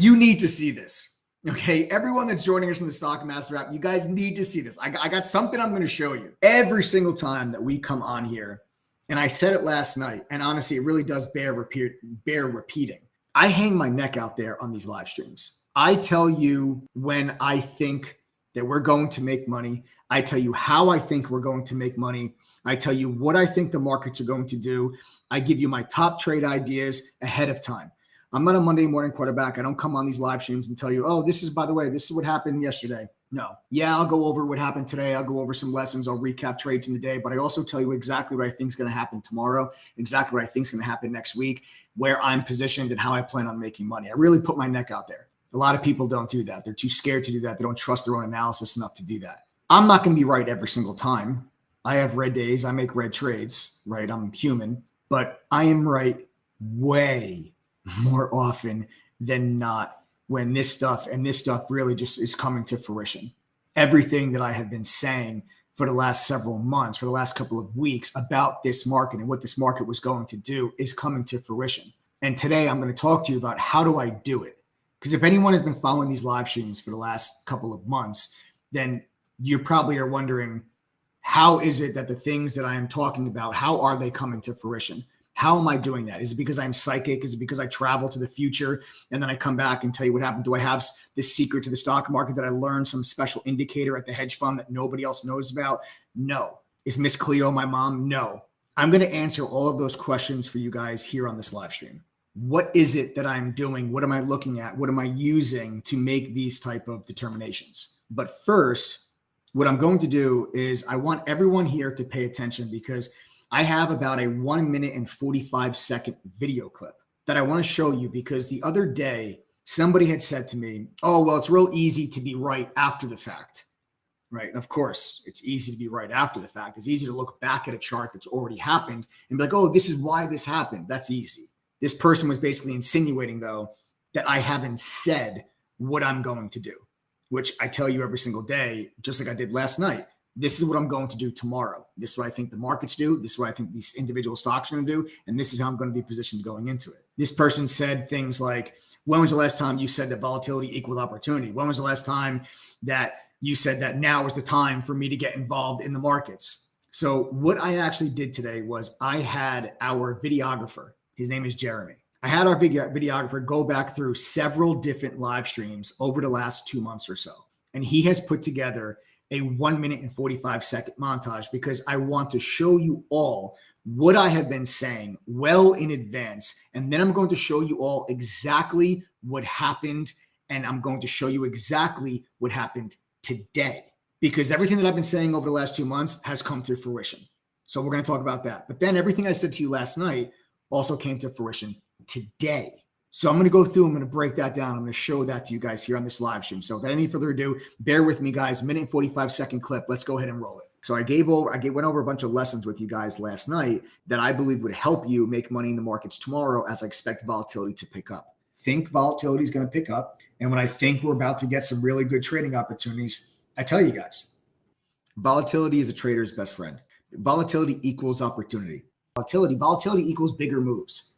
You need to see this. Okay, everyone that's joining us from the Stock Master app, you guys need to see this. I got something I'm going to show you every single time that we come on here. And I said it last night, and honestly, it really does bear repeating. I hang my neck out there on these live streams. I tell you when I think that we're going to make money. I tell you how I think we're going to make money. I tell you what I think the markets are going to do. I give you my top trade ideas ahead of time. I'm not a Monday morning quarterback. I don't come on these live streams and tell you, oh, this is, by the way, this is what happened yesterday. No. Yeah, I'll go over what happened today. I'll go over some lessons. I'll recap trades from the day, but I also tell you exactly what I think is going to happen tomorrow, exactly what I think is going to happen next week, where I'm positioned and how I plan on making money. I really put my neck out there. A lot of people don't do that. They're too scared to do that. They don't trust their own analysis enough to do that. I'm not going to be right every single time. I have red days. I make red trades, right? I'm human, but I am right way more often than not when this stuff really just is coming to fruition. Everything that I have been saying for the last several months, for the last couple of weeks about this market and what this market was going to do is coming to fruition. And today I'm going to talk to you about how do I do it? Because if anyone has been following these live streams for the last couple of months, then you probably are wondering, how is it that the things that I am talking about, how are they coming to fruition? How am I doing that? Is it because I'm psychic? Is it because I travel to the future and then I come back and tell you what happened? Do I have this secret to the stock market that I learned, some special indicator at the hedge fund that nobody else knows about? No. Is Miss Cleo my mom? No. I'm going to answer all of those questions for you guys here on this live stream. What is it that I'm doing? What am I looking at? What am I using to make these type of determinations? But first, what I'm going to do is I want everyone here to pay attention because I have about a 1 minute and 45 second video clip that I want to show you because the other day somebody had said to me, oh, well, it's real easy to be right after the fact, right? And of course, it's easy to be right after the fact. It's easy to look back at a chart that's already happened and be like, oh, this is why this happened. That's easy. This person was basically insinuating, though, that I haven't said what I'm going to do, which I tell you every single day, just like I did last night. This is what I'm going to do tomorrow. This is what I think the markets do. This is what I think these individual stocks are going to do. And this is how I'm going to be positioned going into it. This person said things like, when was the last time you said that volatility equaled opportunity? When was the last time that you said that now is the time for me to get involved in the markets? So what I actually did today was I had our videographer, his name is Jeremy. I had our videographer go back through several different live streams over the last 2 months or so. And he has put together a 1 minute and 45 second montage because I want to show you all what I have been saying well in advance. And then I'm going to show you all exactly what happened. And I'm going to show you exactly what happened today because everything that I've been saying over the last 2 months has come to fruition. So we're going to talk about that. But then everything I said to you last night also came to fruition today. So I'm going to go through, I'm going to break that down. I'm going to show that to you guys here on this live stream. So without any further ado, bear with me, guys. Minute and 45 second clip. Let's go ahead and roll it. So I went over a bunch of lessons with you guys last night that I believe would help you make money in the markets tomorrow as I expect volatility to pick up. Think volatility is going to pick up. And when I think we're about to get some really good trading opportunities, I tell you guys, volatility is a trader's best friend. Volatility equals opportunity. Volatility equals bigger moves.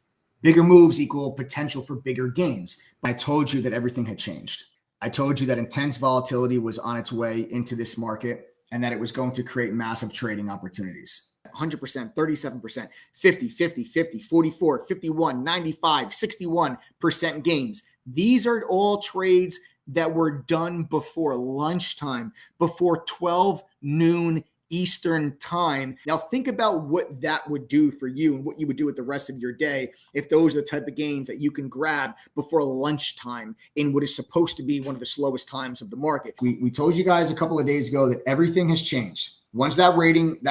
Bigger moves equal potential for bigger gains. But I told you that everything had changed. I told you that intense volatility was on its way into this market and that it was going to create massive trading opportunities. 100%, 37%, 50, 50, 50, 44, 51, 95, 61% gains. These are all trades that were done before lunchtime, before 12 noon Eastern time. Now think about what that would do for you and what you would do with the rest of your day if those are the type of gains that you can grab before lunchtime in what is supposed to be one of the slowest times of the market. We told you guys a couple of days ago that everything has changed. Once that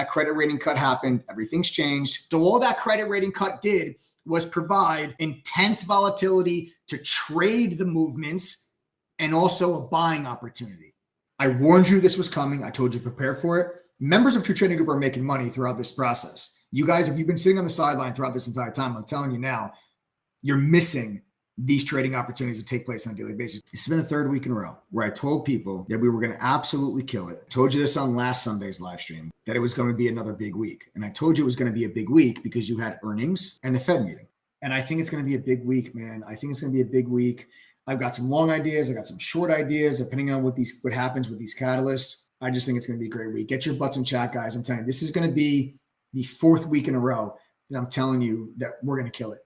credit rating cut happened, everything's changed. So all that credit rating cut did was provide intense volatility to trade the movements and also a buying opportunity. I warned you this was coming. I told you prepare for it. Members of True Trading Group are making money throughout this process. You guys, if you've been sitting on the sideline throughout this entire time, I'm telling you now, you're missing these trading opportunities that take place on a daily basis. It's been the third week in a row where I told people that we were going to absolutely kill it. I told you this on last Sunday's live stream, that it was going to be another big week. And I told you it was going to be a big week because you had earnings and the Fed meeting. And I think it's going to be a big week, man. I think it's going to be a big week. I've got some long ideas. I got some short ideas, depending on what happens with these catalysts. I just think it's going to be a great week. Get your butts in chat, guys. I'm telling you, this is going to be the 4th week in a row that I'm telling you that we're going to kill it.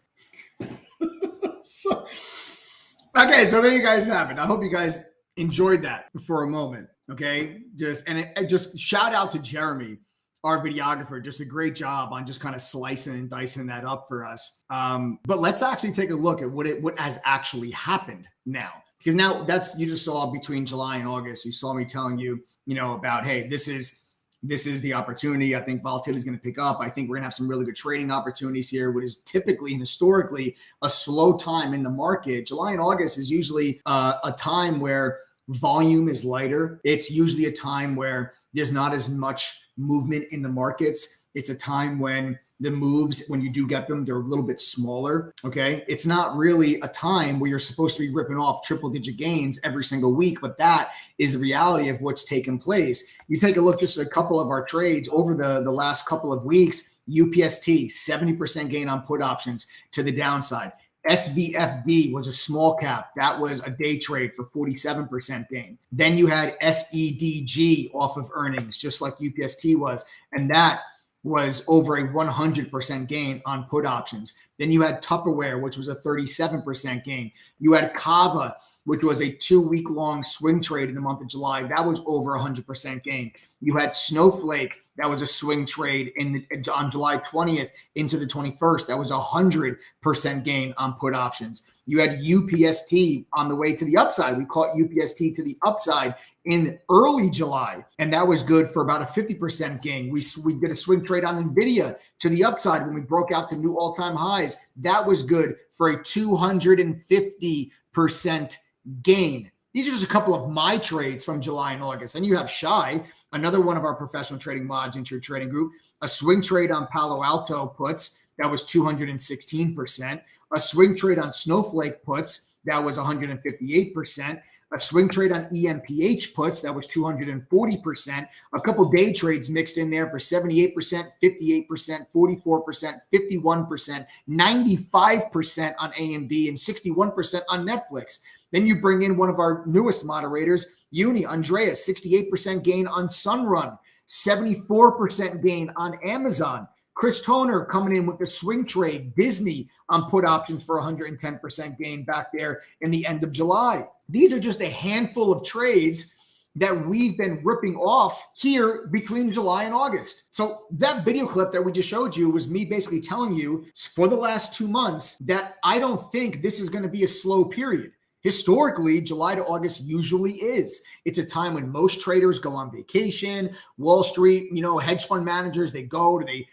Okay, so there you guys have it. I hope you guys enjoyed that for a moment. Okay, just shout out to Jeremy, our videographer. Just a great job on just kind of slicing and dicing that up for us. But let's actually take a look at what has actually happened now. Because now you just saw between July and August, you saw me telling you, about, hey, this is the opportunity. I think volatility is going to pick up. I think we're going to have some really good trading opportunities here, what is typically and historically a slow time in the market. July and August is usually a time where volume is lighter. It's usually a time where there's not as much movement in the markets. It's a time when the moves, when you do get them, they're a little bit smaller. Okay. It's not really a time where you're supposed to be ripping off triple digit gains every single week, but that is the reality of what's taken place. You take a look just at a couple of our trades over the last couple of weeks. UPST, 70% gain on put options to the downside. SVFB was a small cap. That was a day trade for 47% gain. Then you had SEDG off of earnings, just like UPST was. And that was over a 100% gain on put options. Then you had Tupperware, which was a 37% gain. You had Kava, which was a 2-week-long swing trade in the month of July. That was over 100% gain. You had Snowflake. That was a swing trade on July 20th into the 21st. That was 100% gain on put options. You had UPST on the way to the upside. We caught UPST to the upside in early July, and that was good for about a 50% gain. We did a swing trade on NVIDIA to the upside when we broke out to new all-time highs. That was good for a 250% gain. These are just a couple of my trades from July and August. And you have Shy, another one of our professional trading mods into your trading group, a swing trade on Palo Alto puts, that was 216%, a swing trade on Snowflake puts, that was 158%, a swing trade on EMPH puts, that was 240%, a couple day trades mixed in there for 78%, 58%, 44%, 51%, 95% on AMD, and 61% on Netflix. Then you bring in one of our newest moderators, Uni, Andreas, 68% gain on Sunrun, 74% gain on Amazon. Chris Toner coming in with the swing trade, Disney on put options for 110% gain back there in the end of July. These are just a handful of trades that we've been ripping off here between July and August. So that video clip that we just showed you was me basically telling you for the last 2 months that I don't think this is going to be a slow period. Historically, July to August usually is. It's a time when most traders go on vacation. Wall Street, hedge fund managers, they go to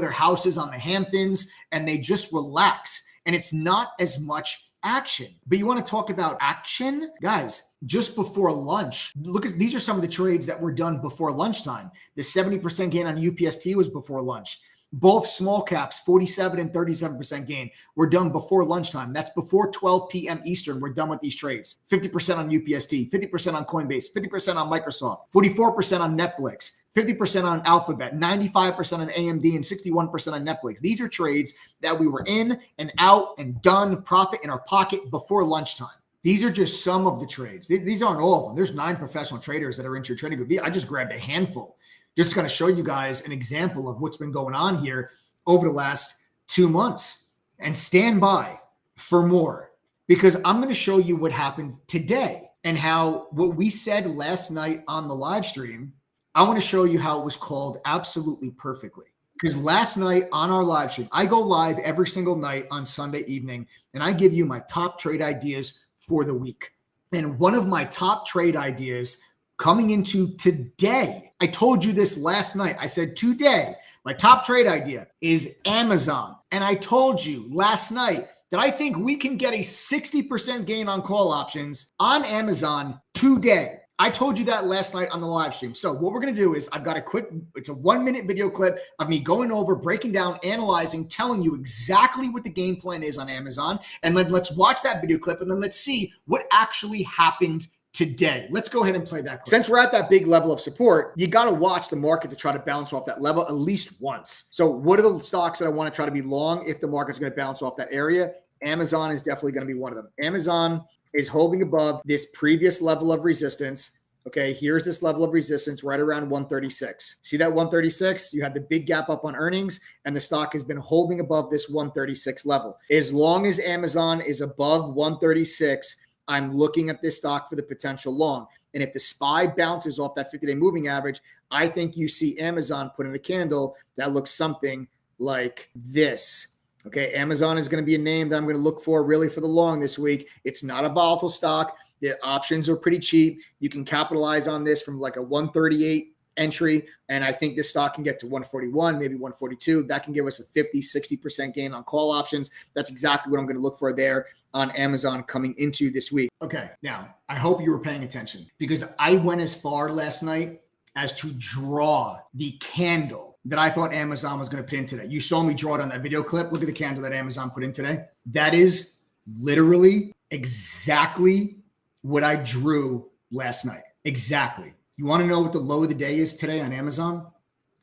their houses on the Hamptons and they just relax. And it's not as much action. But you want to talk about action? Guys, just before lunch, these are some of the trades that were done before lunchtime. The 70% gain on UPST was before lunch. Both small caps, 47 and 37% gain, were done before lunchtime. That's before 12 p.m. Eastern. We're done with these trades. 50% on UPST, 50% on Coinbase, 50% on Microsoft, 44% on Netflix, 50% on Alphabet, 95% on AMD, and 61% on Netflix. These are trades that we were in and out and done, profit in our pocket before lunchtime. These are just some of the trades. These aren't all of them. There's 9 professional traders that are into your trading group. I just grabbed a handful. Just going to show you guys an example of what's been going on here over the last 2 months. And stand by for more, because I'm going to show you what happened today and how what we said last night on the live stream, I want to show you how it was called absolutely perfectly. Because last night on our live stream, I go live every single night on Sunday evening, and I give you my top trade ideas for the week. And one of my top trade ideas coming into today, I told you this last night. I said today, my top trade idea is Amazon. And I told you last night that I think we can get a 60% gain on call options on Amazon today. I told you that last night on the live stream. So what we're going to do is I've got it's a 1-minute video clip of me going over, breaking down, analyzing, telling you exactly what the game plan is on Amazon. And then let's watch that video clip and then let's see what actually happened today. Let's go ahead and play that clip. Since we're at that big level of support, you got to watch the market to try to bounce off that level at least once. So what are the stocks that I want to try to be long if the market's going to bounce off that area? Amazon is definitely going to be one of them. Amazon is holding above this previous level of resistance. Okay, here's this level of resistance right around 136. See that 136? You had the big gap up on earnings, and the stock has been holding above this 136 level. As long as Amazon is above 136, I'm looking at this stock for the potential long. And if the SPY bounces off that 50-day moving average, I think you see Amazon put in a candle that looks something like this. Okay, Amazon is going to be a name that I'm going to look for really for the long this week. It's not a volatile stock. The options are pretty cheap. You can capitalize on this from like a 138 entry. And I think this stock can get to 141, maybe 142. That can give us a 50, 60% gain on call options. That's exactly what I'm going to look for there on Amazon coming into this week. Okay, now I hope you were paying attention because I went as far last night as to draw the candle that I thought Amazon was going to put in today. You saw me draw it on that video clip. Look at the candle that Amazon put in today. That is literally exactly what I drew last night. Exactly. You want to know what the low of the day is today on Amazon?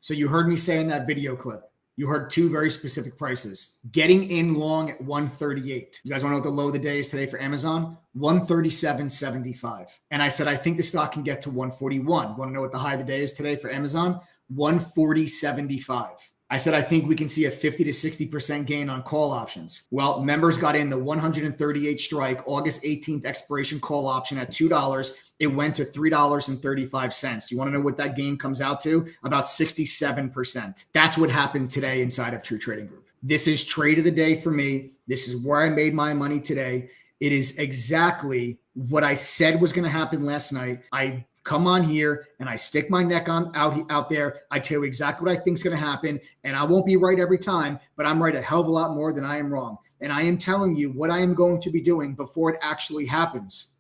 So you heard me say in that video clip, you heard two very specific prices. Getting in long at 138. You guys want to know what the low of the day is today for Amazon? 137.75. And I said, I think the stock can get to 141. You want to know what the high of the day is today for Amazon? 140.75. I said, I think we can see a 50 to 60% gain on call options. Well, members got in the 138 strike, August 18th expiration call option at $2. It went to $3.35. You want to know what that gain comes out to? About 67%. That's what happened today inside of True Trading Group. This is trade of the day for me. This is where I made my money today. It is exactly what I said was going to happen last night. I come on here and I stick my neck on out there. I tell you exactly what I think is going to happen. And I won't be right every time, but I'm right a hell of a lot more than I am wrong. And I am telling you what I am going to be doing before it actually happens.